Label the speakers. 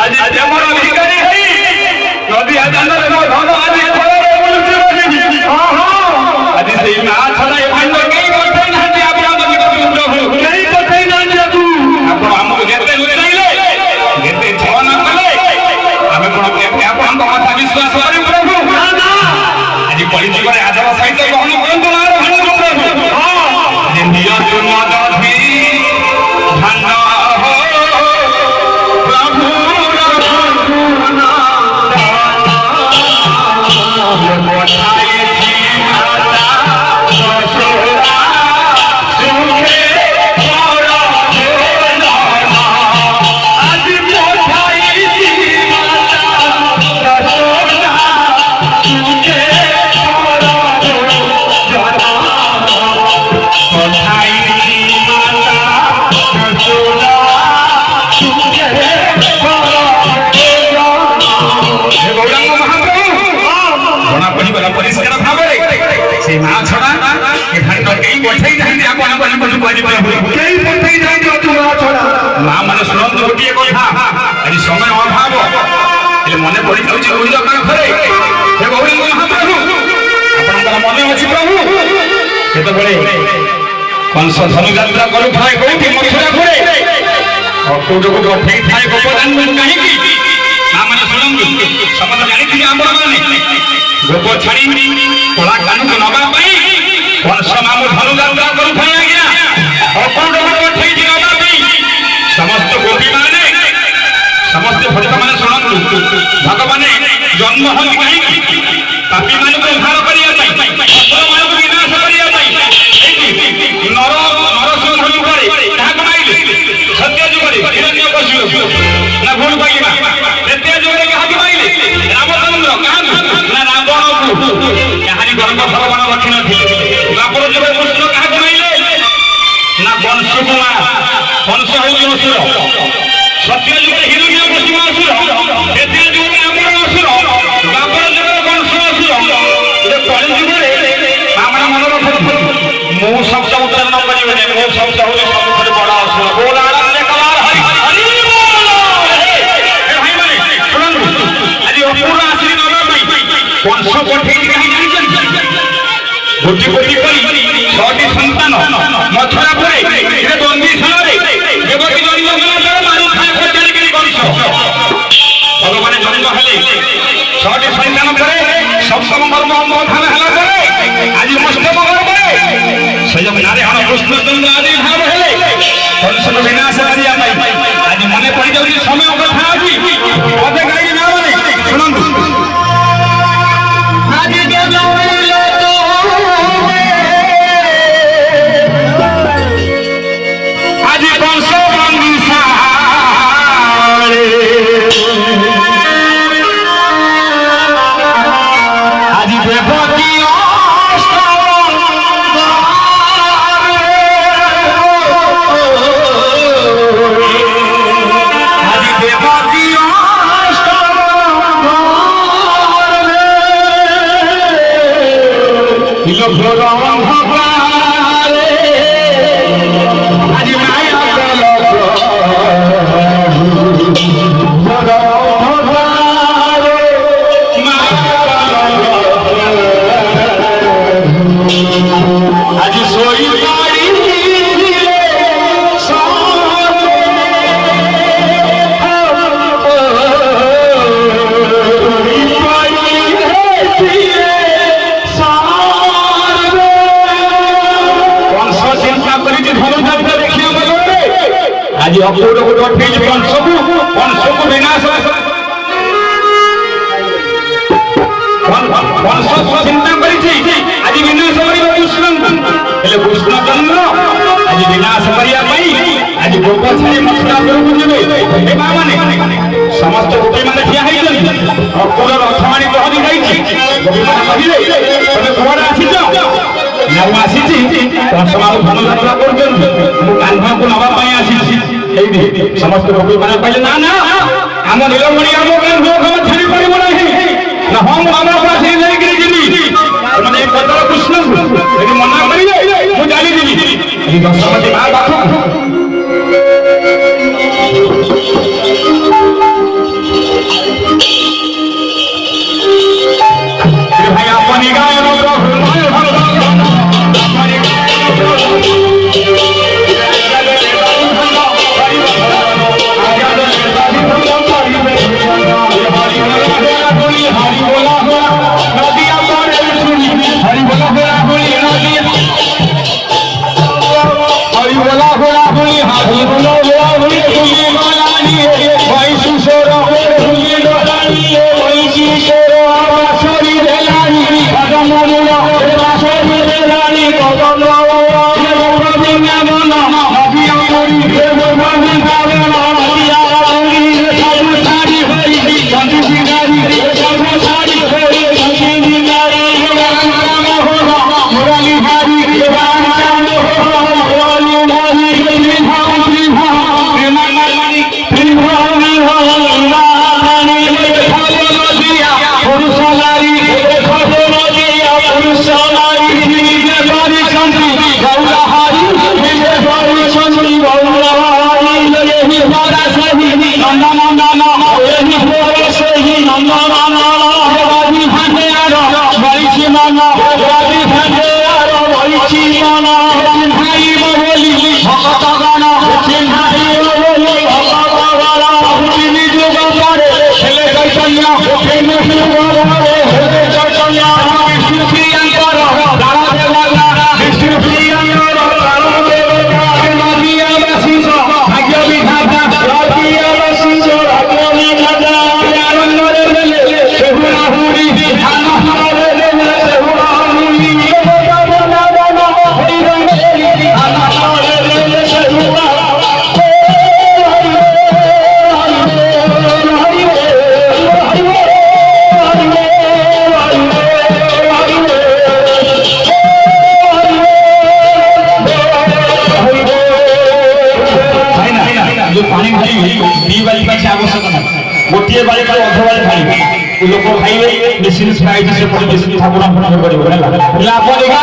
Speaker 1: आज जमर भिखारी है नदी आदर में भगवान फल बोलुचे बनी हां हां आज से ना छला भांड के कोठे ना दे आप प्रभु नहीं कोठे ना दे तू आप हमको गेते लुटाइले गेते छन कले हमें कोन के आप हम कथा विश्वास करू प्रभु ना ना आज पड़ी जीवन आदर सहित ग्रहण करंतु ना प्रभु हां जे निय तुम दधि धन समय अभाव मन पड़ी जाऊँगी घरे महाप्रभु आप मन अच्छी प्रभु जिते कंस धनुयात्रा करुए कौटी मथुरा घरे अक्टोबर को पठे थाए गोपदान कहीं मैंने शुणु समस्त जानी आम गोप छाड़ी कला कान को नवाई कंस नाम धनुयात्रा करुए आज्ञा अक्टोबर को पठे समस्त गोपी माने समस्त भक्त माने शुणु भगवान जन्म हम कहीं पापी मान को उद्धार करिया असुर मान को विनाश करिया नर नरसिंह धनु करे ताहा बनाइले सत्य जुगरे हिरण्यकशिपु ना भूल पाइबा सत्य जुगरे कहा बनाइले रामचंद्र कहा ना रावण कहानी गर्भ भगवान रखिन थिले द्वापर जुगरे कृष्ण कहा बनाइले ना वंश कुमार वंश हो असुर सत्य जुगरे हिरण्यकशिपु असुर सत्य जुगरे रावण असुर द्वापर जुगरे वंश असुर ये कलि जुगरे हमरा मन रखु मो शब्द उच्चारण करिवे मो शब्द होले सबसे बड़ा असुर बोला रे कलार हरि हरि बोल हे भाई माने सुननु आज पूरा आश्री नवा भाई वंश कोठे कहीं जानिछन गोटी गोटी करी छटी संतान मथुरा पुरे ए बंदी सनरे देवकी जन्म होला मारू खाए खोजारी करी करिसो भगवान जन्म हेले छटी संतान परे सप्तम मर्म मोधान हला परे आज अष्टम मर्म स्वयं नारायण कृष्णचंद्र आदि भाव हेले कंस विनाश करिया आज मन पड़ जाऊँ समय कथा अच्छी पदे कहीं ना बोले शुणु आज कंस आज देवकी आज अक्टोबर को ठीक वंश को विनाश वंश चिंता करी आज विनाश कृष्ण कृष्णचंद्र आज विनाश करने आज गोप छाड़ी मथुरा को जीवे माने समस्त गोपी मैंने ठिया अक्टोबर अर्थवाणी कहली गोपी मैंने कहे तुम कौन आसी धनुयात्रा कर को नवा आसी समस्त गोपी मैंने कहले ना ना आम नीलमणि आम कान छाड़ी पार ना हम आम पास लेकिन जीवी मैंने पदर कृष्ण यदि मना करेंगे मुझे जानी दशमती माँ बात गोटे बाड़ी का अध बाड़ी खाई लोक खाइबे बेसी खाई से पड़े बेसी ठाकुर अपन कर लाभ देखा